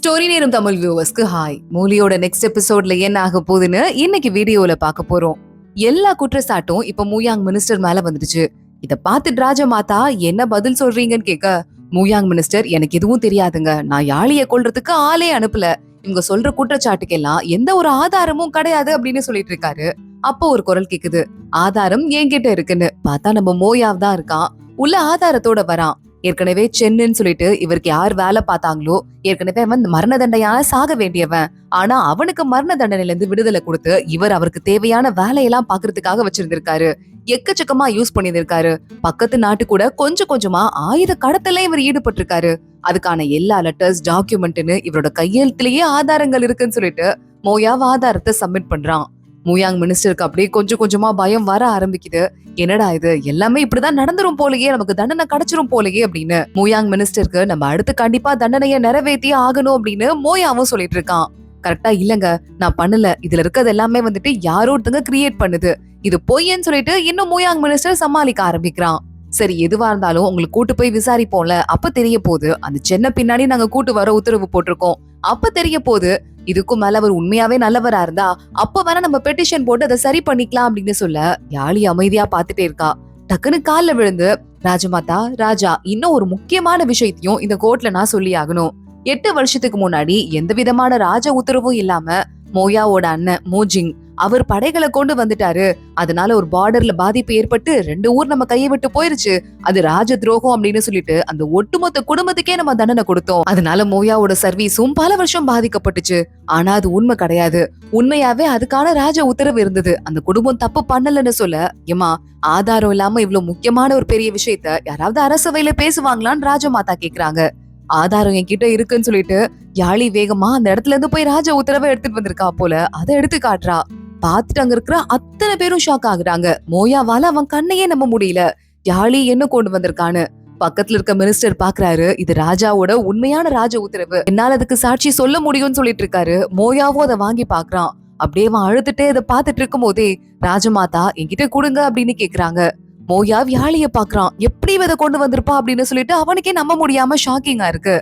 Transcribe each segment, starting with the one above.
Story நேரம் Tamil வியூவர்ஸ்க்கு hi. மூலியோட next எபிசோட்ல என்ன ஆக போகுதுன்னு இன்னைக்கு வீடியோல பார்க்க போறோம். எல்லா குற்றச்சாட்டும் இப்ப மூயாங் மினிஸ்டர் மேல வந்துடுச்சு. இத பார்த்துட்டு ராஜமாதா என்ன பதில் சொல்றீங்கன்னு கேட்க, மூயாங் மினிஸ்டர் எனக்கு எதுவும் தெரியாதுங்க, நான் யாழிய கொல்றதுக்கு ஆளே அனுப்பல, இவங்க சொல்ற குற்றச்சாட்டுக்கெல்லாம் எந்த ஒரு ஆதாரமும் கிடையாது அப்படின்னு சொல்லிட்டு இருக்காரு. அப்போ ஒரு குரல் கேக்குது, ஆதாரம் என்கிட்ட இருக்குன்னு. பார்த்தா நம்ம மோயாவ் தான் இருக்கான், உள்ள ஆதாரத்தோட வரான். ஏற்கனவே சென்னுன்னு சொல்லிட்டு இவருக்கு யார் வேலை பார்த்தாங்களோ, ஏற்கனவே அவன் மரண தண்டையான சாக வேண்டியவன். ஆனா அவனுக்கு மரண தண்டனையில இருந்து விடுதலை கொடுத்து இவர் அவருக்கு தேவையான வேலையெல்லாம் பாக்குறதுக்காக வச்சிருந்திருக்காரு. எக்கச்சக்கமா யூஸ் பண்ணியிருக்காரு. பக்கத்து நாட்டு கூட கொஞ்சம் கொஞ்சமா ஆயுத கடத்தல இவர் ஈடுபட்டிருக்காரு. அதுக்கான எல்லா லெட்டர்ஸ் டாக்குமெண்ட்னு இவரோட கையெழுத்திலேயே ஆதாரங்கள் இருக்குன்னு சொல்லிட்டு மோயாவ் ஆதாரத்தை சப்மிட் பண்றான். மூயாங் மினிஸ்டருக்கு அப்படியே கொஞ்சம் கொஞ்சமா பயம் வர ஆரம்பிக்குது. என்னடா இது, எல்லாமே இப்படிதான் நடந்துரும் போலயே, நமக்கு தண்டனை கிடைச்சிரும் போலயே அப்படின்னு. மூயாங் மினிஸ்டருக்கு நம்ம அடுத்து கண்டிப்பா தண்டனையை நிறைவேற்றியே ஆகணும் அப்படின்னு மோயாவும் சொல்லிட்டு இருக்கான். கரெக்டா இல்லங்க, நான் பண்ணல, இதுல இருக்கிறது எல்லாமே வந்துட்டு யாரோ ஒருத்தங்க கிரியேட் பண்ணுது, இது பொய்ன்னு சொல்லிட்டு இன்னும் மூயாங் மினிஸ்டர் சமாளிக்க ஆரம்பிக்கிறான். சரி, எதுவா இருந்தாலும் உங்களுக்கு கூட்டு போய் விசாரிப்போம்ல, அப்ப தெரிய போகுது. அந்த சென்னை பின்னாடி நாங்க கூட்டு வர உத்தரவு போட்டிருக்கோம், அப்ப தெரிய போகுது. இதுக்கும் மேல அவர் உண்மையாவே நல்லவரா இருந்தா அப்ப வர நம்ம பெட்டிஷன் போட்டு அதை சரி பண்ணிக்கலாம் அப்படின்னு சொல்ல, யாழி அமைதியா பாத்துட்டே இருக்கா. டக்குன்னு கால்ல விழுந்து, ராஜமாதா, ராஜா, இன்னும் ஒரு முக்கியமான விஷயத்தையும் இந்த கோர்ட்ல நான் சொல்லி ஆகணும். 8 வருஷத்துக்கு முன்னாடி எந்த விதமான ராஜ உத்தரவும் இல்லாம மோயாவோட அண்ணன் மோஜிங் அவர் படைகளை கொண்டு வந்துட்டாரு. அதனால ஒரு பார்டர்ல பாதிப்பு ஏற்பட்டு 2 ஊர் நம்ம கையை விட்டு போயிருச்சு. அது ராஜ துரோகம் அப்படின்னு சொல்லிட்டு அந்த ஒட்டுமொத்த குடும்பத்துக்கே நம்ம தண்டனை கொடுத்தோம். அதனால மோயாவோட சர்வீஸும் பல வருஷம் பாதிக்கப்பட்டுச்சு. ஆனா அது உண்மை கிடையாது. உண்மையாவே அதுக்கான ராஜ உத்தரவு இருந்தது. அந்த குடும்பம் தப்பு பண்ணலன்னு சொல்ல, ஏமா ஆதாரம் இல்லாம இவ்வளவு முக்கியமான ஒரு பெரிய விஷயத்த யாராவது அரசவையில பேசுவாங்களான்னு ராஜமாதா கேக்குறாங்க. ஆதாரம் என்கிட்ட இருக்குன்னு சொல்லிட்டு யாழி வேகமா அந்த இடத்துல இருந்து போய் ராஜ உத்தரவை எடுத்துட்டு வந்திருக்கா போல. அதை எடுத்து காட்டுறா. பாத்துட்டு அங்க இருக்கிற அத்தனை பேரும் ஷாக் ஆகுறாங்க. மோயாவால அவன் கண்ணையே நம்ப முடியல. யாழி என்ன கொண்டு வந்திருக்கான்னு. பக்கத்துல இருக்க மினிஸ்டர் பாக்குறாரு, இது ராஜாவோட உண்மையான ராஜ உத்தரவு, என்னால அதுக்கு சாட்சி சொல்ல முடியும்னு சொல்லிட்டு இருக்காரு. மோயாவும் அதை வாங்கி பாக்குறான். அப்படியே அவன் அழுதுட்டே அதை பாத்துட்டு இருக்கும் போதே, ராஜமாதா என்கிட்ட கொடுங்க அப்படின்னு கேக்குறாங்க. மோயாவ் யாழிய பாக்குறான். எப்படி இதை கொண்டு வந்திருப்பா அப்படின்னு சொல்லிட்டு அவனுக்கே நம்ப முடியாம ஷாக்கிங்கா இருக்கு.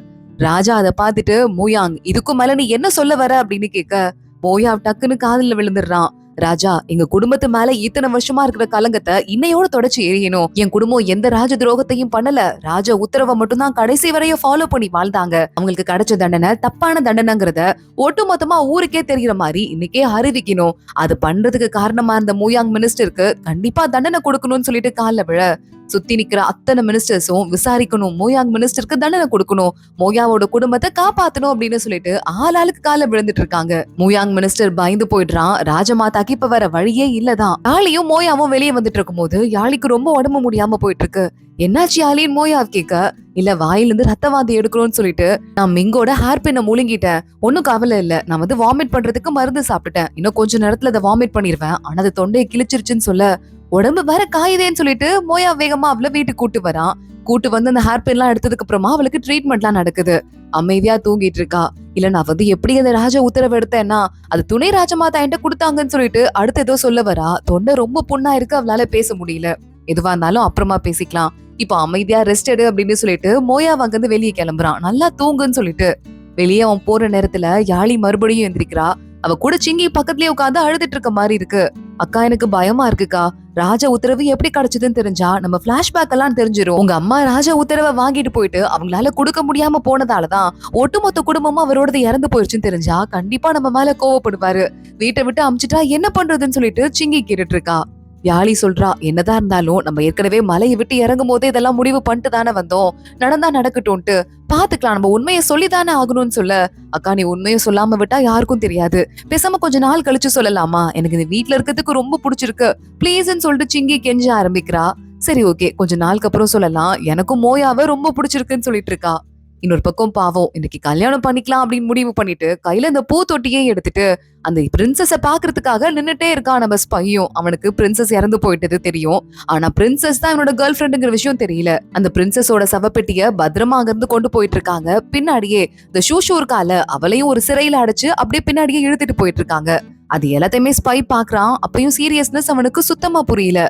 ராஜா அதை பாத்துட்டு, மூயாங் இதுக்கும் மேல நீ என்ன சொல்ல வர அப்படின்னு கேட்க, மோயாவ் டக்குன்னு காதுல விழுந்துடுறான். ராஜா, எங்க குடும்பத்து மேல இத்தனை வருஷமா இருக்கிற கலங்கத்தை இன்னையோட தொடச்சு எரியணும். என் குடும்பம் எந்த ராஜ துரோகத்தையும் பண்ணல, ராஜ உத்தரவை மட்டும் தான் கடைசி வரையும் ஃபாலோ பண்ணி வாழ்ந்தாங்க. அவங்களுக்கு கிடைச்ச தண்டனை தப்பான தண்டனைங்கிறத ஒட்டுமொத்தமா ஊருக்கே தெரிகிற மாதிரி இன்னைக்கே அறிவிக்கணும். அது பண்றதுக்கு காரணமா இருந்த மூயாங் மினிஸ்டருக்கு கண்டிப்பா தண்டனை கொடுக்கணும்னு சொல்லிட்டு கால்ல விழ, சுத்தி நிக்கிற அத்தனை மினிஸ்டர்ஸும் விசாரிக்கணும், மூயாங் மினிஸ்டருக்கு தண்டனை கொடுக்கணும், மோயாவோட குடும்பத்தை காப்பாத்தணும் அப்படின்னு சொல்லிட்டு ஆளாளுக்கு கால விழுந்துட்டு இருக்காங்க. மூயாங் மினிஸ்டர் பயந்து போயிடுறான். ராஜமாதாக்கு இப்ப வேற வழியே இல்லதான். யாழியும் மோயாவும் வெளியே வந்துட்டு இருக்கும் போது யாழிக்கு ரொம்ப உடம்பு முடியாம போயிட்டு இருக்கு. என்னாச்சு யாழின்னு மோயாவ் கேட்க, இல்ல வாயிலிருந்து ரத்தவாந்தி எடுக்கணும்னு சொல்லிட்டு நான் மிங்கோட ஹேர் பின்ன முழுங்கிட்டேன், ஒன்னும் கவலை இல்ல, நான் வாமிட் பண்றதுக்கு மருந்து சாப்பிட்டுட்டேன், இன்னும் கொஞ்ச நேரத்துல அதை வாமிட் பண்ணிருவேன், ஆனா அது தொண்டையை கிழிச்சிருச்சுன்னு சொல்ல, உடம்பு வேற காயுதேன்னு சொல்லிட்டு மோயா வேகமா அவளை வீட்டுக்கு கூட்டு வரான். கூட்டு வந்து அந்த ஹேர் பின் எல்லாம் எடுத்ததுக்கு அப்புறமா அவளுக்கு ட்ரீட்மெண்ட் எல்லாம் நடக்குது. அமைதியா தூங்கிட்டு இருக்கா. இல்ல நான் எப்படி அந்த ராஜ உத்தரவு எடுத்தேன்னா அது துணை ராஜமாதா என்கிட்ட கொடுத்தாங்கன்னு சொல்லிட்டு அடுத்து ஏதோ சொல்ல வரா. தொண்டை ரொம்ப புண்ணா இருக்கு, அவளால பேச முடியல. எதுவா இருந்தாலும் அப்புறமா பேசிக்கலாம், இப்ப அமைதியா ரெஸ்ட் எடு அப்படின்னு சொல்லிட்டு மோயா அங்கிருந்து வெளியே கிளம்புறான். நல்லா தூங்குன்னு சொல்லிட்டு வெளியே அவன் போற நேரத்துல யாழி மறுபடியும் எந்திரிக்கிறா. அவ கூட சிங்கி பக்கத்துலயே உட்காந்து அழுதுட்டு இருக்க மாதிரி இருக்கு. அக்கா எனக்கு பயமா இருக்குக்கா, ராஜ உத்தரவு எப்படி கிடைச்சதுன்னு தெரிஞ்சா நம்ம பிளாஷ்பேக் எல்லாம் தெரிஞ்சிரும். உங்க அம்மா ராஜ உத்தரவை வாங்கிட்டு போயிட்டு அவங்களால கொடுக்க முடியாம போனதாலதான் ஒட்டுமொத்த குடும்பமும் அவரோடது இறந்து போயிருச்சுன்னு தெரிஞ்சா கண்டிப்பா நம்ம மேல கோவப்படுவாரு. வீட்டை விட்டு அமிச்சிட்டா என்ன பண்றதுன்னு சொல்லிட்டு சிங்கி கேட்டுட்டு இருக்கா. யாழி சொல்றா, என்னதான் இருந்தாலும் நம்ம ஏற்கனவே மலையை விட்டு இறங்கும் போதே இதெல்லாம் முடிவு பண்ணிட்டு தானே வந்தோம், நடந்தா நடக்கட்டும்ட்டு பாத்துக்கலாம், நம்ம உண்மையை சொல்லிதானே ஆகணும்னு சொல்ல, அக்கா நீ உண்மையை சொல்லாம விட்டா யாருக்கும் தெரியாது, பேசாம கொஞ்ச நாள் கழிச்சு சொல்லலாமா, எனக்கு இந்த வீட்டுல இருக்கிறதுக்கு ரொம்ப பிடிச்சிருக்கு பிளீஸ்ன்னு சொல்லிட்டு சிங்கி கெஞ்ச ஆரம்பிக்கிறா. சரி ஓகே, கொஞ்ச நாளுக்கு அப்புறம் சொல்லலாம், எனக்கும் மோயாவை ரொம்ப பிடிச்சிருக்குன்னு சொல்லிட்டு இருக்கா. இன்னொரு பக்கம் பாவம் இன்னைக்கு கல்யாணம் பண்ணிக்கலாம் அப்படின்னு முடிவு பண்ணிட்டு கையில இந்த பூ தொட்டியே எடுத்துட்டு அந்த பிரின்சஸ பாக்குறதுக்காக நின்னுட்டே இருக்கான் நம்ம ஸ்பையும். அவனுக்கு பிரின்சஸ் இறந்து போயிட்டது தெரியும், ஆனா பிரின்சஸ் தான் அவனோட கேர்ள் ஃப்ரெண்டுங்கிற விஷயம் தெரியல. அந்த பிரின்சஸோட சவப்பெட்டிய பத்திரமா அங்க இருந்து கொண்டு போயிட்டு இருக்காங்க. பின்னாடியே இந்த ஷூ இருக்கால, அவளையும் ஒரு சிறையில அடைச்சு அப்படியே பின்னாடியே இழுத்துட்டு போயிட்டு இருக்காங்க. அது எல்லாத்தையுமே ஸ்பை பாக்குறான். அப்பயும் சீரியஸ்னஸ் அவனுக்கு சுத்தமா புரியல.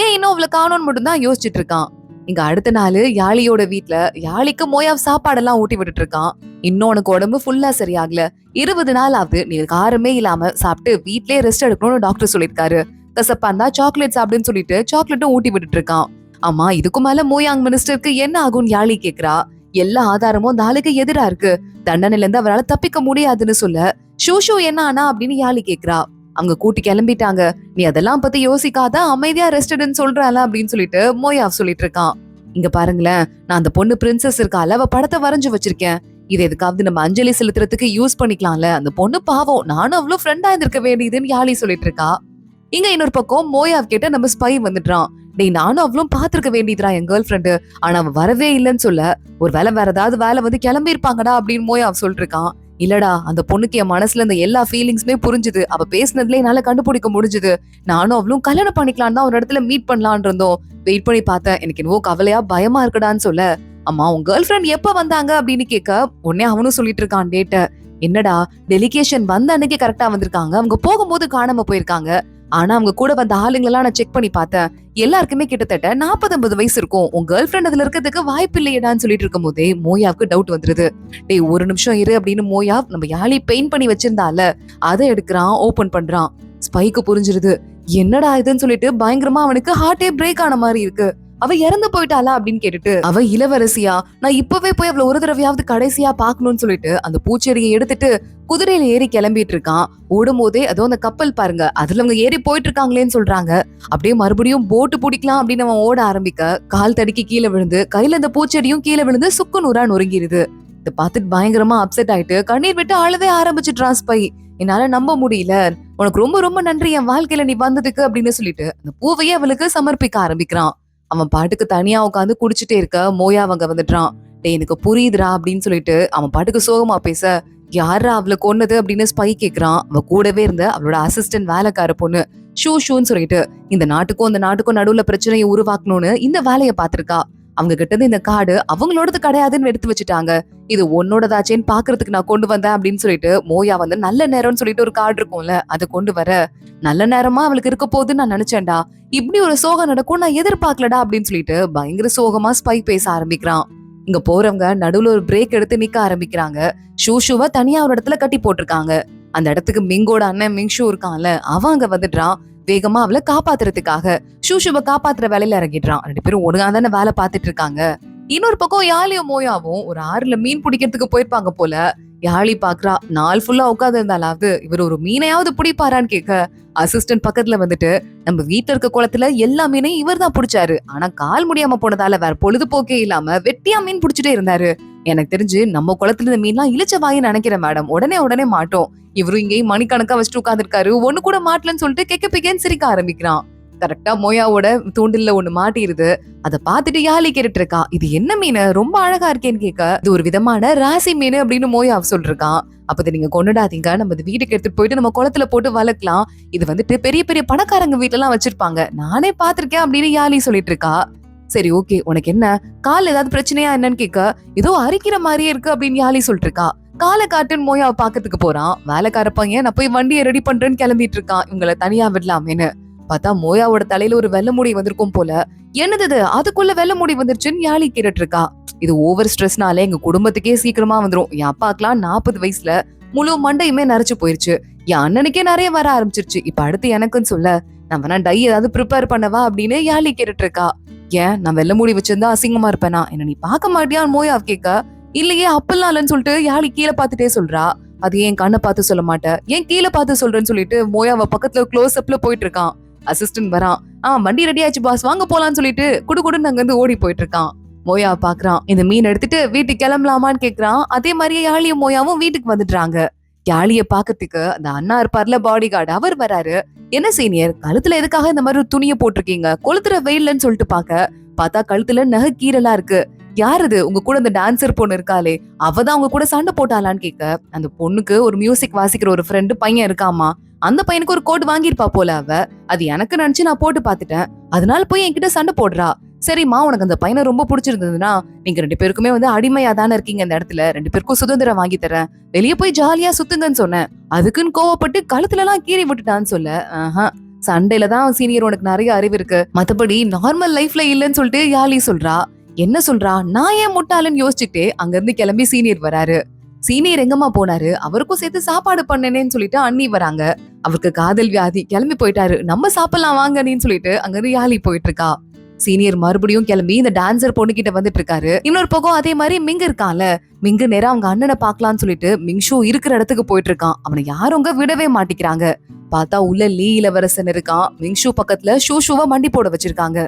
ஏன் இன்னும் அவளை காணோன்னு மட்டும் தான் யோசிச்சுட்டு இருக்கான். இங்க அடுத்த நாள் யாழியோட வீட்ல யாழிக்கு மோயாவ் சாப்பாடெல்லாம் ஊட்டி விட்டுட்டு இருக்கான். இன்னும் உனக்கு உடம்பு ஃபுல்லா சரியாகல, 20 நாள் ஆகுது, நீ காரமே இல்லாம சாப்பிட்டு வீட்லயே ரெஸ்ட் எடுக்கணும்னு டாக்டர் சொல்லிருக்காரு. கசப்பா இருந்தா சாக்லேட் சாப்பிடுன்னு சொல்லிட்டு சாக்லேட்டும் ஊட்டி விட்டுட்டு இருக்கான். ஆமா, இதுக்கு மேல மோயாங் மினிஸ்டருக்கு என்ன ஆகும்னு யாழி கேக்குறா. எல்லா ஆதாரமும் நாளைக்கு எதிரா இருக்கு, தண்டனையில இருந்து அவரால் தப்பிக்க முடியாதுன்னு சொல்ல ஷூ என்ன ஆனா அப்படின்னு யாழி கேக்குறா. அவங்க கூட்டி கிளம்பிட்டாங்க, நீ அதெல்லாம் பத்தி யோசிக்காத, அமைதியா ரெஸ்ட் எடுன்னு சொல்றால அப்படின்னு சொல்லிட்டு மோயாவ் சொல்லிட்டு இருக்கான். இங்க பாருங்களேன், நான் அந்த பொண்ணு பிரின்சஸ் இருக்கால, அவ படத்தை வரைஞ்சு வச்சிருக்கேன். இது எதுக்காவது நம்ம அஞ்சலி செலுத்துறதுக்கு யூஸ் பண்ணிக்கலாம்ல, அந்த பொண்ணு பாவம், நானும் அவ்வளவு ஃப்ரெண்டா இருந்திருக்க வேண்டியதுன்னு யாழி சொல்லிட்டு இருக்கா. இங்க இன்னொரு பக்கம் மோயாவ் கிட்ட நம்ம ஸ்பை வந்துடுறான். டேய், நானும் அவ்வளவு பாத்துருக்க வேண்டியதுரா என் கேர்ள் ஃப்ரெண்டு, ஆனா அவ வரவே இல்லைன்னு சொல்ல, ஒரு வேலை வேற ஏதாவது வேலை வந்து கிளம்பி இருப்பாங்கடா அப்படின்னு மோயாவ் சொல்லிட்டு இருக்கான். இல்லடா, அந்த பொண்ணுக்கு என் மனசுல இந்த எல்லா ஃபீலிங்ஸுமே புரிஞ்சுது, அவ பேசினதுல என்னால கண்டுபிடிக்க முடிஞ்சுது. நானும் அவளும் கல்யாணம் பண்ணிக்கலாம் தான் ஒரு இடத்துல மீட் பண்ணலான் இருந்தோம். வெயிட் பண்ணி பார்த்தேன், எனக்கு என்னவோ கவலையா பயமா இருக்குடான்னு சொல்ல, அம்மா உன் கேர்ள் ஃப்ரெண்ட் எப்ப வந்தாங்க அப்படின்னு கேட்க உடனே அவனும் சொல்லிட்டு இருக்கான் டேட்ட. என்னடா, டெலிகேஷன் வந்த அன்னைக்கு கரெக்டா வந்திருக்காங்க, அவங்க போகும்போது காணாம போயிருக்காங்க. ஆனா அவங்க கூட வந்த ஆளுங்களெல்லாம் நான் செக் பண்ணி பார்த்தேன், எல்லாருக்குமே கிட்டத்தட்ட 40-50 வயசு இருக்கும். உன் கேர்ள் ஃப்ரெண்ட் அதுல இருக்கிறதுக்கு வாய்ப்பு இல்லையடான்னு சொல்லிட்டு இருக்கும் போதே மோயாவுக்கு டவுட் வந்துருது. டேய், ஒரு நிமிஷம் இரு அப்படின்னு மோயாவ் நம்ம யாழி பெயிண்ட் பண்ணி வச்சிருந்தால அதை எடுக்கிறான், ஓபன் பண்றான். ஸ்பைக்கு புரிஞ்சிருது, என்னடா இதுன்னு சொல்லிட்டு பயங்கரமா அவனுக்கு ஹார்ட்டே பிரேக் ஆன மாதிரி இருக்கு. அவ இறந்து போயிட்டாளா அப்படின்னு கேட்டுட்டு, அவ இளவரசியா, நான் இப்பவே போய் அவளை ஒரு தடவையாவது கடைசியா பாக்கணும்னு சொல்லிட்டு அந்த பூச்செடியை எடுத்துட்டு குதிரையில ஏறி கிளம்பிட்டு இருக்கான். ஓடும் போதே அதோ அந்த கப்பல் பாருங்க, அதுல அவங்க ஏறி போயிட்டு இருக்காங்களேன்னு சொல்றாங்க. அப்படியே மறுபடியும் போட்டு பிடிக்கலாம் அப்படின்னு அவன் ஓட ஆரம்பிக்க கால் தடுக்கி கீழே விழுந்து கையில அந்த பூச்செடியும் கீழே விழுந்து சுக்கு நூறா நொறுங்கிருது. இதை பார்த்துட்டு பயங்கரமா அப்செட் ஆயிட்டு கண்ணீர் விட்டு அழவே ஆரம்பிச்சுட்டான் ஸ்பை. என்னால நம்ப முடியல, உனக்கு ரொம்ப ரொம்ப நன்றி என் வாழ்க்கையில நீ வந்ததுக்கு அப்படின்னு சொல்லிட்டு அந்த பூவையே அவளுக்கு சமர்ப்பிக்க ஆரம்பிக்கிறான். அவன் பாட்டுக்கு தனியா உட்காந்து குடிச்சிட்டே இருக்க மோயா அவங்க வந்துட்டான். டே, எனக்கு புரியுதுரா அப்படின்னு சொல்லிட்டு அவன் பாட்டுக்கு சோகமா பேச, யாரா அவளை கொன்னது அப்படின்னு ஸ்பை கேக்குறான். அவ கூடவே இருந்த அவளோட அசிஸ்டன்ட் வேலைக்கார பொண்ணு ஷூன்னு சொல்லிட்டு இந்த நாட்டுக்கும் அந்த நாட்டுக்கும் நடுவுல பிரச்சனையை உருவாக்கணும்னு இந்த வேலையை பாத்திருக்கா. அவங்க கிட்ட இருந்து இந்த கார்டு அவங்களோடது கிடையாதுன்னு எடுத்து வச்சுட்டாங்க. இது உன்னோடதாச்சேன்னு பாக்குறதுக்கு நான் கொண்டு வந்தேன் அப்படின்னு சொல்லிட்டு மோயா வந்து நல்ல நேரம்னு சொல்லிட்டு ஒரு கார்டு இருக்கும்ல, அதை கொண்டு வர, நல்ல நேரமா அவளுக்கு இருக்க போகுதுன்னு நான் நினைச்சேன்டா, இப்படி ஒரு சோகம் நடக்கும் நான் எதிர்பார்க்கலடா அப்படின்னு சொல்லிட்டு பயங்கர சோகமா ஸ்பை பேச ஆரம்பிக்கிறான். இங்க போறவங்க நடுவுல ஒரு பிரேக் எடுத்து நிக்க ஆரம்பிக்கிறாங்க. ஷூவை தனியா ஒரு இடத்துல கட்டி போட்டிருக்காங்க. அந்த இடத்துக்கு மிங்கோட அண்ணன் மிங்ஷூ இருக்கான்ல, அவன் அங்க வந்துடுறான். வேகமா அவளை காப்பாத்துறதுக்காக ஷூவை காப்பாத்துற வேலையில இறங்கிடுறான். 2 பேரும் ஒழுங்கா தானே வேலை பார்த்துட்டு இருக்காங்க. இன்னொரு பக்கம் யாழியும் மோயாவும் ஒரு ஆறுல மீன் பிடிக்கிறதுக்கு போயிருப்பாங்க போல. யாழி பாக்குறா, நாள் ஃபுல்லா உட்காந்து இருந்தாலாவது இவர் ஒரு மீனையாவது பிடிப்பாரான்னு கேட்க, அசிஸ்டன்ட் பக்கத்துல வந்துட்டு, நம்ம வீட்டுல இருக்க குளத்துல எல்லா மீனையும் இவர் தான் பிடிச்சாரு, ஆனா கால் முடியாம போனதால வேற பொழுதுபோக்கே இல்லாம வெட்டியா மீன் பிடிச்சிட்டே இருந்தாரு. எனக்கு தெரிஞ்சு நம்ம குளத்துல இந்த மீன்லாம் இழிச்ச வாயின்னு நினைக்கிறேன் மேடம், உடனே மாட்டோம். இவரும் இங்கேயும் மணிக்கணக்கா வச்சுட்டு உட்காந்துருக்காரு, ஒண்ணு கூட மாட்டலன்னு சொல்லிட்டு கெக்க பிக்கேன்னு சிரிக்க ஆரம்பிக்கிறான். கரெக்டா மோயாவோட தூண்டில்ல ஒண்ணு மாட்டிருது. அதை பார்த்துட்டு யாழி கேட்டுட்டு இருக்கா, இது என்ன மீன், ரொம்ப அழகா இருக்கேன்னு கேட்க, இது ஒரு விதமான ராசி மீன் அப்படின்னு மோயாவ் சொல்லிருக்கான். அப்ப நீங்க கொண்டுடாதீங்க, நம்ம வீட்டுக்கு எடுத்துட்டு போயிட்டு நம்ம குளத்துல போட்டு வளர்க்கலாம், இது வந்துட்டு பெரிய பெரிய பணக்காரங்க வீட்டுல எல்லாம் வச்சிருப்பாங்க, நானே பாத்திருக்கேன் அப்படின்னு யாழி சொல்லிட்டு இருக்கா. சரி ஓகே, உனக்கு என்ன, கால் ஏதாவது பிரச்சனையா என்னன்னு கேட்க, ஏதோ அரிக்கிற மாதிரியே இருக்கு அப்படின்னு யாழி சொல்லிட்டு இருக்கா. காலை காட்டுன்னு மோயாவை பாக்கிறதுக்கு போறான். வேலைக்கார பையன் நான் போய் வண்டியை ரெடி பண்றேன்னு கிளம்பிட்டு இருக்கான், இவங்களை தனியா விடலாமேன்னு. பார்த்தா மோயாவோட தலையில ஒரு வெள்ளை முடி வந்திருக்கும் போல. என்னது அதுக்குள்ள வெள்ளை முடி வந்துருச்சுன்னு யாழி கேட்டுட்டு இருக்கா. இது ஓவர் ஸ்ட்ரெஸ்னாலே எங்க குடும்பத்துக்கே சீக்கிரமா வந்துரும். என் அப்பாக்கெல்லாம் 40 வயசுல முழு மண்டையுமே நரைச்சு போயிருச்சு, என் அண்ணனுக்கே நிறைய வர ஆரம்பிச்சிருச்சு, இப்ப அடுத்து எனக்குன்னு சொல்ல, நான் வேணா டை ஏதாவது ப்ரிப்பேர் பண்ணவா அப்படின்னு யாழி கேட்டுட்டு இருக்கா. ஏன், நான் வெள்ளை முடி வச்சிருந்தா அசிங்கமா இருப்பேனா, என்ன நீ பாக்க மாட்டியான்னு மோயாவ் கேட்க, இல்லையே அப்பெல்லாம் இல்லைன்னு சொல்லிட்டு யாழி கீழே பார்த்துட்டே சொல்றா. அது ஏன் கண்ணை பார்த்து சொல்ல மாட்டேன், ஏன் கீழே பார்த்து சொல்றேன்னு சொல்லிட்டு மோயாவ பக்கத்துல க்ளோஸ் அப்ல போயிட்டு இருக்கான். அசிஸ்டன்ட் வரான். வண்டி ரெடி ஆச்சு பாஸ், வாங்க போலான்னு சொல்லிட்டு குடுகுடுன்னு அங்க இருந்து ஓடி போயிட்டு இருக்கான். மோயாவை பாக்குறான். இந்த மீன் எடுத்துட்டு வீட்டுக்கு கிளம்பலாமான்னு கேக்குறான். அதே மாதிரியே யாழியும் மோயாவும் வீட்டுக்கு வந்துடுறாங்க. யாழிய பாக்கிறதுக்கு அந்த அண்ணா இருப்பார்ல பாடி கார்டு, அவர் வராரு. என்ன சீனியர், கழுத்துல எதுக்காக இந்த மாதிரி ஒரு துணியை போட்டிருக்கீங்க, கொளுத்துற வெயில்லன்னு சொல்லிட்டு பார்த்தா கழுத்துல நகை கீரலா இருக்கு. யாருது, உங்க கூட அந்த டான்சர் பொண்ணு இருக்காளே, அவதான் உங்க கூட சண்டை போட்டாளான்னு கேட்க, அந்த பொண்ணுக்கு ஒரு மியூசிக் வாசிக்கிற ஒரு ஃப்ரெண்டு பையன் இருக்காமா, அந்த பையனுக்கு ஒரு கோட் வாங்கிருப்பா போல அவ, அது எனக்கு நினைச்சு நான் போட்டு பாத்துட்டேன், அதனால போய் என்கிட்ட சண்டை போடுறா. சரிம்மா, உனக்கு அந்த பையனை ரொம்ப பிடிச்சிருந்ததுன்னா நீங்க 2 பேருக்குமே அடிமையா தானே இருக்கீங்க, இந்த இடத்துல 2 பேருக்கும் சுதந்திரம் வாங்கி தரேன், வெளியே போய் ஜாலியா சுத்துங்கன்னு சொன்னேன். அதுக்குன்னு கோவப்பட்டு கழுத்துல எல்லாம் கீறி விட்டுட்டான்னு சொல்ல, சண்டையில தான் சீனியர் உனக்கு நிறைய அறிவு இருக்கு, மத்தபடி நார்மல் லைஃப்ல இல்லன்னு சொல்லிட்டு யாழி சொல்றா. என்ன சொல்றா, நான் ஏன் முட்டாளன்னு யோசிச்சுட்டு அங்க இருந்து கிளம்பி சீனியர் வராரு. சீனியர் எங்கம்மா போனாரு, அவருக்கும் சேர்த்து சாப்பாடு பண்ணனேன்னு சொல்லிட்டு அண்ணி வராங்க. அவருக்கு காதல் வியாதி, கிளம்பி போயிட்டாரு, நம்ம சாப்பிடலாம் வாங்கன்னு சொல்லிட்டு அங்க இருந்து யாழி போயிட்டு இருக்கா. சீனியர் மறுபடியும் கிளம்பி இந்த டான்சர் பொண்ணு கிட்ட வந்துட்டு இருக்காரு. இன்னொரு பக்கம் அதே மாதிரி மிங்கு இருக்கான்ல, மிங்கு நேரம் அவங்க அண்ணனை பாக்கலாம்னு சொல்லிட்டு மிங்ஷு இருக்கிற இடத்துக்கு போயிட்டு இருக்கான். அவனை யாரும் விடவே மாட்டிக்கிறாங்க. பார்த்தா உள்ள லீ இளவரசன் இருக்கான். மிங்ஷு பக்கத்துல ஷூஷுவா மண்டி போட வச்சிருக்காங்க.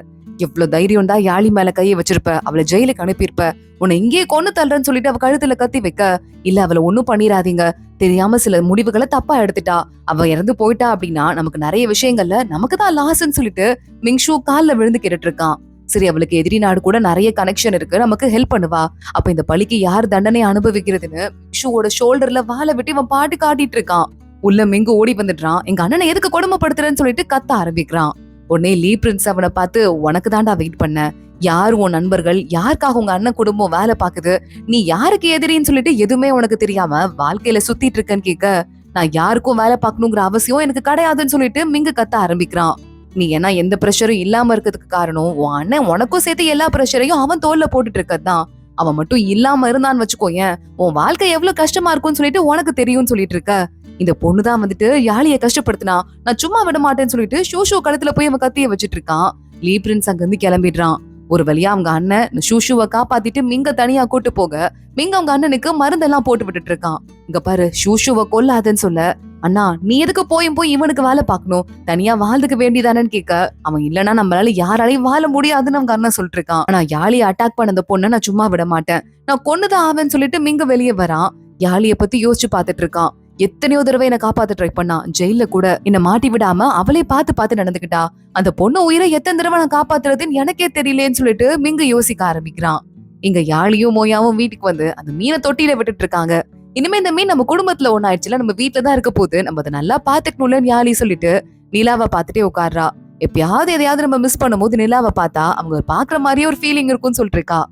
எவ்வளவு தைரியம்டா யாழி மேல கையை வச்சிருப்ப, அவளை ஜெயிலுக்கு அனுப்பியிருப்ப, உன்னை இங்கே கொண்டு தள்ளுறன்னு சொல்லிட்டு அவ கழுத்துல கத்தி வைக்க, இல்ல அவளை ஒண்ணும் பண்ணிராதீங்க, தெரியாம சில முடிவுகளை தப்பா எடுத்துட்டா, அவ இறந்து போயிட்டா அப்படின்னா நமக்கு நிறைய விஷயங்கள்ல நமக்கு தான் லாஸ்ன்னு சொல்லிட்டு மிங்ஷு கால்ல விழுந்து கேட்டுட்டு இருக்கான். சரி, அவளுக்கு எதிரி நாடு கூட நிறைய கனெக்ஷன் இருக்கு, நமக்கு ஹெல்ப் பண்ணுவா, அப்ப இந்த பழிக்கு யார் தண்டனை அனுபவிக்கிறதுன்னு மிங்ஷுவோட ஷோல்டர்ல வாழை விட்டு இவன் பாட்டு காட்டிட்டு இருக்கான். உள்ள மிங்கு ஓடி வந்துடுறான். எங்க அண்ணனை எதுக்கு கொடுமைப்படுத்துறேன்னு சொல்லிட்டு கத்த ஆரம்பிக்கிறான். உடனே லீ பிரின்ஸ் அவனை பார்த்து, உனக்கு தாண்டா வெயிட் பண்ண, யார் உன் நண்பர்கள், யாருக்காக உங்க அண்ணன் குடும்பம் வேலை பாக்குது, நீ யாருக்கு எதிரின்னு சொல்லிட்டு எதுவுமே உனக்கு தெரியாம வாழ்க்கையில சுத்திட்டு இருக்கன்னு கேட்க, நான் யாருக்கும் வேலை பார்க்கணுங்கிற அவசியம் எனக்கு கிடையாதுன்னு சொல்லிட்டு மிங்கு கத்த ஆரம்பிக்கிறான். நீ ஏன்னா எந்த பிரஷரும் இல்லாம இருக்கிறதுக்கு காரணம் உன் அண்ணன் உனக்கும் சேர்த்து எல்லா பிரஷரையும் அவன் தோல்ல போட்டுட்டு இருக்கதான். அவன் மட்டும் இல்லாம இருந்தான்னு வச்சுக்கோயேன், உன் வாழ்க்கை எவ்வளவு கஷ்டமா இருக்கும்னு சொல்லிட்டு உனக்கு தெரியும்னு சொல்லிட்டு இருக்க. இந்த பொண்ணுதான் வந்துட்டு யாழிய கஷ்டப்படுத்தினா, நான் சும்மா விட மாட்டேன்னு சொல்லிட்டு ஷூஷு கழுத்துல போய் அவன் கத்திய வச்சிட்டு இருக்கான். லீ பிரின்ஸ் அங்க இருந்து கிளம்பிடுறான். ஒரு வழியா அவங்க அண்ணன் ஷூஷுவை காப்பாத்திட்டு மிங்க தனியா கூட்டு போக, மிங்க அவங்க அண்ணனுக்கு மருந்தெல்லாம் போட்டு விட்டுட்டு இருக்கான். இங்க பாரு, ஷூஷுவை கொல்லாதன்னு சொல்ல, அண்ணா நீ எதுக்கு போய் இவனுக்கு வேலை பார்க்கணும், தனியா வாழ்ந்துக்க வேண்டியதானன்னு கேட்க, அவன் இல்லன்னா நம்மளால யாராலையும் வாழ முடியாதுன்னு அவங்க அண்ணன் சொல்லிட்டு இருக்கான். ஆனா யாழிய அட்டாக் பண்ண அந்த பொண்ணை நான் சும்மா விட மாட்டேன், நான் கொன்னுதான் ஆவேன்னு சொல்லிட்டு மிங்க வெளியே வரான். யாழிய பத்தி யோசிச்சு பாத்துட்டு இருக்கான். எத்தனையோ தடவை என்ன காப்பாத்த ட்ரை பண்ணா, ஜெயில கூட என்ன மாட்டி விடாம அவளே பார்த்து நடந்துக்கிட்டா, அந்த பொண்ணு உயிரை எத்தனை தடவை நான் காப்பாத்துறதுன்னு எனக்கே தெரியலேன்னு சொல்லிட்டு மிங்க யோசிக்க ஆரம்பிக்கிறான். இங்க யாழியும் மோயாவும் வீட்டுக்கு வந்து அந்த மீனை தொட்டியில விட்டுட்டு இருக்காங்க. இனிமே இந்த மீன் நம்ம குடும்பத்துல ஒண்ணாயிடுச்சுல, நம்ம வீட்டுலதான் இருக்க போது, நம்ம அதை நல்லா பாத்துக்கணும்னு யாழி சொல்லிட்டு நிலாவை பாத்துட்டே உட்கார்றா. எப்பயாவது எதையாவது நம்ம மிஸ் பண்ணும்போது நிலாவை பார்த்தா அவங்க பாக்குற மாதிரியே ஒரு ஃபீலிங் இருக்கும்னு சொல்லிட்டு இருக்கா.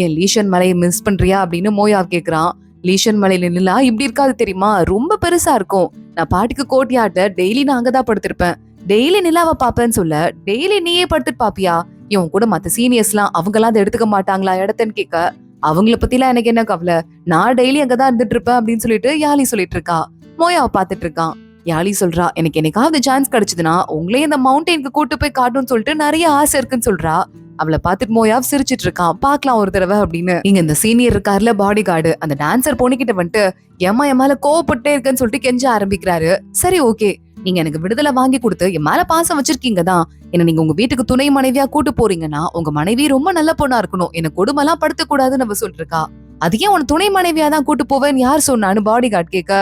என் லீஷன் மலையை மிஸ் பண்றியா அப்படின்னு மோயாவ் கேக்குறான். லீஷன் மலையில நிலா இப்படி இருக்காது தெரியுமா, ரொம்ப பெருசா இருக்கும், நான் பாட்டுக்கு கோட்டியாட்ட டெய்லி நான் அங்கதான் படுத்திருப்பேன், டெய்லி நிலாவை பாப்பேன்னு சொல்ல, டெய்லி நீயே படுத்துட்டு பாப்பியா, இவன் கூட மத்த சீனியர்ஸ் எல்லாம் அவங்க எல்லாம் அதை எடுத்துக்க மாட்டாங்களா இடத்தன்னு கேட்க, அவங்கள பத்தி எல்லாம் எனக்கு என்ன கவலை, நான் டெய்லி அங்கதான் இருந்துட்டு இருப்பேன் அப்படின்னு சொல்லிட்டு யாழி சொல்லிட்டு இருக்கா. மோயாவை பாத்துட்டு இருக்கான். யாழி சொல்றா, எனக்கு என்னைக்காவது சான்ஸ் கிடைச்சதுன்னா உங்களே இந்த மவுண்டெயினுக்கு கூட்டு போய் காட்டுன்னு சொல்லிட்டு நிறைய ஆசை இருக்குன்னு சொல்றா. அவளை பாத்துட்டு மோயாவ் சிரிச்சிட்டு இருக்கான், பாக்கலாம் ஒரு தடவை அப்படின்னு. இங்க இந்த சீனியர் இருக்காருல பாடி கார்டு, அந்த டான்சர் பொண்ணுகிட்ட வந்துட்டு என் மேல கோவப்பட்டே இருக்குன்னு சொல்லிட்டு கெஞ்ச ஆரம்பிக்கிறாரு. சரி ஓகே, நீங்க எனக்கு விடுதலை வாங்கி கொடுத்து என் மேல பாசம் வச்சிருக்கீங்க தான், என்ன நீங்க உங்க வீட்டுக்கு துணை மனைவியா கூட்டு போறீங்கன்னா உங்க மனைவி ரொம்ப நல்ல பொண்ணா இருக்கணும், என்ன கொடுமைலாம் படுத்த கூடாதுன்னு அவ சொல்லிருக்கா. அது ஏன் உன துணை மனைவியா தான் கூட்டு போவேன்னு யார் சொன்னான்னு பாடி கார்டு கேட்க,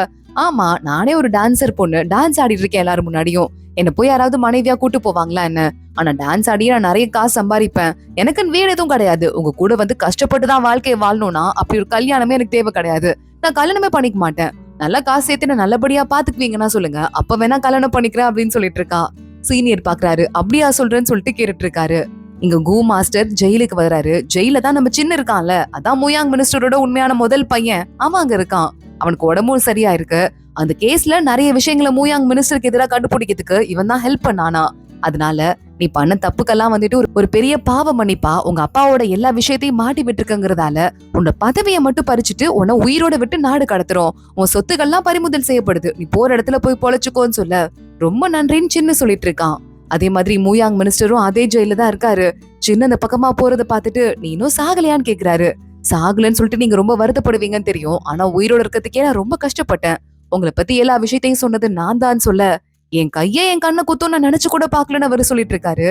ஆமா நானே ஒரு டான்சர் பொண்ணு, டான்ஸ் ஆடிட்டு இருக்கேன் எல்லாரும் முன்னாடியும், என்ன போய் யாராவது மனைவியா கூட்டு போவாங்களா என்ன, ஆனா டான்ஸ் ஆடியே நான் நிறைய காசு சம்பாதிப்பேன், எனக்குன்னு வீடு எதுவும் கிடையாது, உங்க கூட வந்து கஷ்டப்பட்டுதான் வாழ்க்கையை வாழணும்னா அப்படி ஒரு கல்யாணமே எனக்கு தேவை கிடையாது, நான் கல்யாணமே பண்ணிக்க மாட்டேன், நல்லா காசு சேர்த்து நல்லபடியா பாத்துக்குவீங்கன்னா சொல்லுங்க, அப்ப வேணா கல்யாணம் பண்ணிக்கிறேன் அப்படின்னு சொல்லிட்டு இருக்கா. சீனியர் பாக்குறாரு, அப்படியா சொல்றேன்னு சொல்லிட்டு கேட்டுட்டு இருக்காரு. இங்க கு மாஸ்டர் ஜெயிலுக்கு வர்றாரு. ஜெயில தான் நம்ம சின்ன இருக்கான்ல, அதான் மூயாங் மினிஸ்டரோட உண்மையான முதல் பையன், அவன் அங்க இருக்கான். அவனுக்கு உடம்பும் சரியா இருக்கு. அந்த கேஸ்ல நிறைய விஷயங்களை மூயாங் மினிஸ்டருக்கு எதிராக கண்டுபிடிக்கிறதுக்கு இவன் தான் ஹெல்ப் பண்ணானா. அதனால நீ பண்ண தப்புக்கெல்லாம் வந்துட்டு ஒரு பெரிய பாவ மன்னிப்பா உங்க அப்பாவோட எல்லா விஷயத்தையும் மாட்டி விட்டுருக்கங்கிறதால உன்னோட பதவியை மட்டும் பறிச்சுட்டு உன்னை உயிரோட விட்டு நாடு கடத்துறோம், உன் சொத்துக்கள்லாம் பறிமுதல் செய்யப்படுது, நீ போற இடத்துல போய் பொழைச்சுக்கோன்னு சொல்ல ரொம்ப நன்றின்னு சின்ன சொல்லிட்டு இருக்கான். அதே மாதிரி மூயாங் மினிஸ்டரும் அதே ஜெயில தான் இருக்காரு. சின்ன அந்த பக்கமா போறதை பார்த்துட்டு நீ இன்னும் சாகலையான்னு கேக்குறாரு. சாகலன்னு சொல்லிட்டு நீங்க ரொம்ப வருத்தப்படுவீங்கன்னு தெரியும், ஆனா உயிரோட இருக்கிறதுக்கே நான் ரொம்ப கஷ்டப்பட்டேன், உங்களை பத்தி எல்லா விஷயத்தையும் சொன்னது நான் தான் சொல்ல, என் கையை என் கண்ணை குத்தும் நான் நினைச்சு கூட பாக்கலன்னு அவரு சொல்லிட்டு இருக்காரு.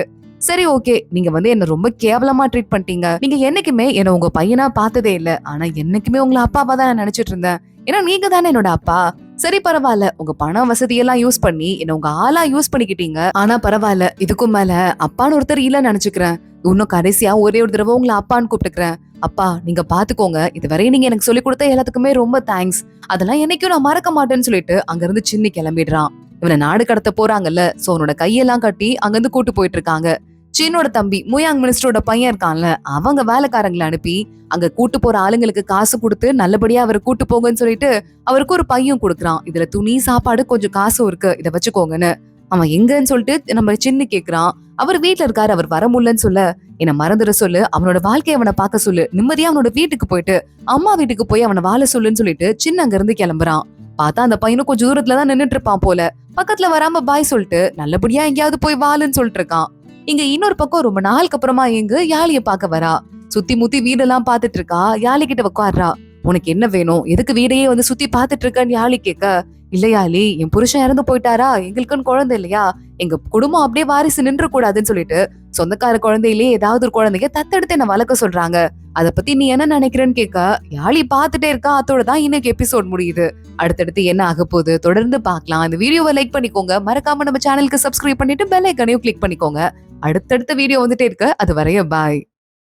சரி ஓகே, நீங்க வந்து என்ன ரொம்ப கேவலமா ட்ரீட் பண்ணிட்டீங்க, நீங்க என்னைக்குமே என்ன உங்க பையனா பார்த்ததே இல்ல, ஆனா என்னைக்குமே உங்களை அப்பாவா தான் நான் நினைச்சிட்டு இருந்தேன், ஏன்னா நீங்க தானே என்னோட அப்பா, சரி பரவாயில்ல, உங்க பண வசதியெல்லாம் யூஸ் பண்ணி என்ன உங்க ஆளா யூஸ் பண்ணிக்கிட்டீங்க, ஆனா பரவாயில்ல, இதுக்கும் மேல அப்பான்னு ஒருத்தர் இல்ல நினைச்சுக்கிறேன், இன்னும் கடைசியா ஒரே ஒரு தடவை உங்களை அப்பான்னு கூப்பிட்டுக்கிறேன், அப்பா நீங்க பாத்துக்கோங்க, இதுவரை நீங்க எனக்கு சொல்லி கொடுத்த எல்லாத்துக்குமே ரொம்ப தேங்க்ஸ், அதெல்லாம் என்னைக்கும் நான் மறக்க மாட்டேன்னு சொல்லிட்டு அங்க இருந்து சின்ன கிளம்பிடுறான். இவனை நாடு கடத்த போறாங்கல்ல, சோ அவனோட கையெல்லாம் கட்டி அங்க இருந்து கூட்டு போயிட்டு இருக்காங்க. சீனோட தம்பி மூயாங் மினிஸ்டரோட பையன் இருக்கான்ல, அவங்க வேலைக்காரங்களை அனுப்பி அங்க கூட்டு போற ஆளுங்களுக்கு காசு கொடுத்து நல்லபடியா அவரை கூட்டு போங்கன்னு சொல்லிட்டு அவருக்கு ஒரு பையன் கொடுக்குறான். இதுல துணி சாப்பாடு கொஞ்சம் காசும் இருக்கு, இதை வச்சுக்கோங்கன்னு. அவன் எங்கன்னு சொல்லிட்டு நம்ம சின்ன கேக்குறான். அவர் வீட்டுல இருக்காரு, அவர் வர முடியலன்னு சொல்ல, என்ன மறந்துட சொல்லு, அவனோட வாழ்க்கைய அவனை பார்க்க சொல்லு, நிம்மதியா அவனோட வீட்டுக்கு போயிட்டு அம்மா வீட்டுக்கு போய் அவனை வாழ சொல்லுன்னு சொல்லிட்டு சின்ன அங்க இருந்து கிளம்புறான். பார்த்தா அந்த பையனும் கொஞ்சம் தூரத்துலதான் நின்னுட்டு இருப்பான் போல. பக்கத்துல வராம பாய் சொல்லிட்டு நல்லபடியா எங்கேயாவது போய் வாழுன்னு சொல்லிட்டு இருக்கான். இங்க இன்னொரு பக்கம் ரொம்ப நாளுக்கு அப்புறமா எங்க யாழிய பார்க்க வரா. சுத்தி முத்தி வீடெல்லாம் பாத்துட்டு இருக்கா. யாழி கிட்ட உட்கார்றா. உனக்கு என்ன வேணும், எதுக்கு வீடையே வந்து சுத்தி பாத்துட்டு இருக்கன்னு யாழி கேட்க, இல்ல யாழி, என் புருஷன் இறந்து போயிட்டாரா, எங்களுக்குன்னு குழந்தை இல்லையா, எங்க குடும்பம் அப்படியே வாரிசு நின்று கூடாதுன்னு சொல்லிட்டு சொந்தக்கார குழந்தையிலேயே ஏதாவது ஒரு குழந்தைய தத்தெடுத்து என்ன வளர்க்க சொல்றாங்க. அத பத்தி நீ என்ன நினைக்கிறேன்னு கேட்க, யாழி பாத்துட்டே இருக்கா. அதோட தான் இன்னைக்கு எபிசோட் முடியுது. அடுத்தடுத்து என்ன ஆக போகுது தொடர்ந்து பார்க்கலாம். இந்த வீடியோவை லைக் பண்ணிக்கோங்க, மறக்காம நம்ம சேனலுக்கு சப்ஸ்கிரைப் பண்ணிட்டு பெல் ஐகானையும் கிளிக் பண்ணிக்கோங்க. அடுத்தடுத்த வீடியோ வந்துட்டே இருக்கு. அது வரைய பாய்.